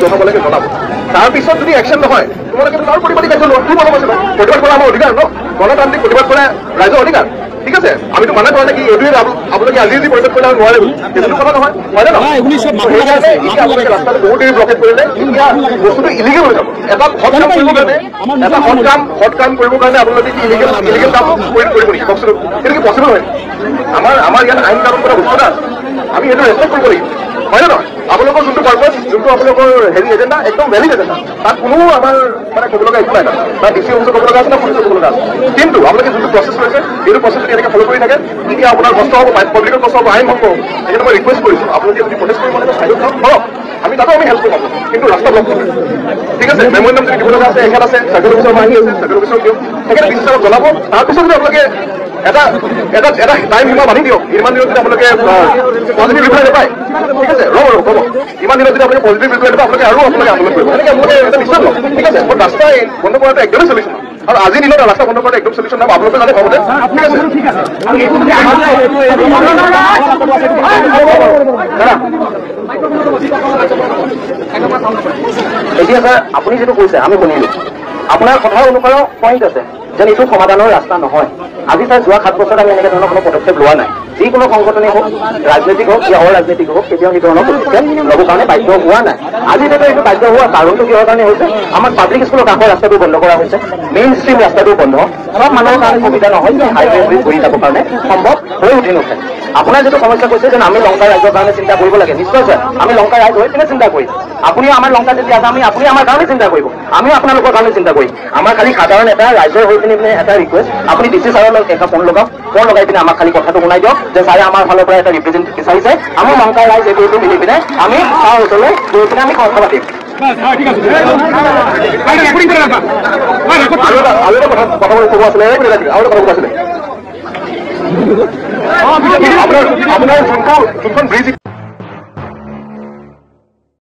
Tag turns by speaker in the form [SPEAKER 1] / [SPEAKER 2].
[SPEAKER 1] জনাবলৈকে জনাব তাৰপিছত যদি একশ্যন নহয় তোমালোকে তাৰ প্ৰতিবাদী কাৰ্য লোৱা কি মনত আছে প্ৰতিবাদ কৰা আমাৰ অধিকাৰ ন গণতান্ত্ৰিক প্ৰতিবাদ কৰা ৰাইজৰ অধিকাৰ ঠিক আছে আমিতো মানা কৰা নাই কি এইটোৱে আপোনালোকে আজি যদি প্ৰতিবাদ কৰিলে নোৱাৰে সেইটো কথা নহয় হয় নে নহয় আপোনালোকে ৰাস্তাটো বহুত দেৰি ব্লকেট কৰিলে এতিয়া বস্তুটো ইলিগেল হৈ যাব এটা হট কাম কৰিবৰ কাৰণে কৰিবৰ কাৰণে আপোনালোকে কি ইলিগেল কাম কৰিব নেকি বস্তুটো সেইটো কি পচিবল হয় আমাৰ ইয়াত আইন কানুন কৰা উচ্চতা আমি সেইটো ৰেচপেক্ট কৰিব লাগিব হয় নে নহয় আপোনালোকৰ যোনটো পাৰ্পজ যোনটো আপোনালোকৰ হেৰি এজেণ্ডা একদম ভেলিড এজেণ্ডা তাত কোনো আমাৰ মানে ক'ব লগা একো নাই বা ডিচি অফিচত ক'ব লগা আছে না পুলিচত ক'ব লগা আছে কিন্তু আপোনালোকে যোনটো প্ৰচেছ কৰিছে সেইটো প্ৰচেছ যদি এনেকৈ ফ'ল' কৰি থাকে তেতিয়া আপোনাৰ কষ্ট হ'ব পাব্লিকৰ কষ্ট হ'ব আইন ভংগ হ'ব সেইকাৰণে মই ৰিকুৱেষ্ট কৰিছোঁ আপোনালোকে যদি প্ৰটেষ্ট কৰিব মানে চাইডত ধৰক আমি তাতো আমি হেল্প কৰিম কিন্তু ৰাস্তা ব্লক কৰিব ঠিক আছে মেমৰিয়াম যদি দিব লগা আছে এখেত আছে চাৰ্কেল অফিচৰ আহি আছে চাৰ্কেল অফিচক দিয়ক সেইকাৰণে ডিচিছনক জনাব তাৰপিছত যদি আপোনালোকে এটা টাইম সীমা বান্ধি দিয়ক ইমান দিনত যদি আপোনালোকে পজিটিভ ৰিপ্লাই নাপায় ঠিক আছে ৰ'ব ইমান দিনত যদি আপোনালোকে পজিটিভ ৰিপ্লাই নাপায় আপোনালোকে আৰু আপোনালোকে আন্দোলন কৰিব এনেকৈ আপোনালোকে এটা নিশ্চয় লওক ঠিক আছে মই ৰাস্তা বন্ধ কৰাটো একদমেই চলিউশ্যন আৰু আজিৰ দিনত ৰাস্তা বন্ধ কৰাটো একদম চলিউশ্যন নাই আপোনালোকে জানে ভাবতে ঠিক আছে এতিয়া ছাৰ আপুনি যিটো কৈছে আমি শুনিলোঁ আপোনাৰ কথা অনুসাৰে পইণ্ট আছে যেন এইটো সমাধানৰ ৰাস্তা নহয় আজি ছাৰ যোৱা 7 বছৰত আমি এনেকৈ ধৰণৰ কোনো পদক্ষেপ লোৱা নাই যিকোনো সংগঠনেই হওক ৰাজনৈতিক হওক বা অৰাজনৈতিক হওক কেতিয়াও সেই ধৰণৰ পদক্ষেপ ল'বৰ কাৰণে বাধ্য হোৱা নাই আজি যেতিয়া এইটো বাধ্য হোৱা কাৰণটো কিহৰ কাৰণে হৈছে আমাৰ পাব্লিক স্কুলৰ কাষৰ ৰাস্তাটো বন্ধ কৰা হৈছে মেইন ষ্ট্ৰীম ৰাস্তাটো বন্ধ সব মানুহৰ কাৰণে সুবিধা নহয় যে হাইৱে ব্ৰিজ ঘূৰি যাবৰ কাৰণে সম্ভৱ হৈ উঠি নুঠে আপোনাৰ যিটো সমস্যা কৈছে যেন আমি লংকা ৰাইজৰ কাৰণে চিন্তা কৰিব লাগে নিশ্চয় ছাৰ আমি লংকা ৰাইজ হৈ পিনে চিন্তা কৰিম আপুনিও আমাৰ লংকা যেতিয়া আছে আপুনি আমাৰ কাৰণে চিন্তা কৰিব আমিও আপোনালোকৰ কাৰণে চিন্তা কৰিম আমাৰ খালি সাধাৰণ এটা ৰাইজৰ হৈ পিনে এটা ৰিকুৱেষ্ট আপুনি ডিচি ছাৰৰ লগত এটা ফোন লগাওক ফোন লগাই পিনে আমাক খালি কথাটো শুনাই দিয়ক যে ছাৰে আমাৰ ফালৰ পৰা এটা ৰিপ্ৰেজেণ্টেটিভ বিচাৰিছে আমি লংকা ৰাইজ এইটো মিলি পিনে আমি তাৰ ওচৰলৈ গৈ পিনে আমি কথা পাতিম আৰু এটা কথা ক'ব আছিলে আৰু এটা কথা আছিলে আপোনাৰ যোনখন ব্ৰিজ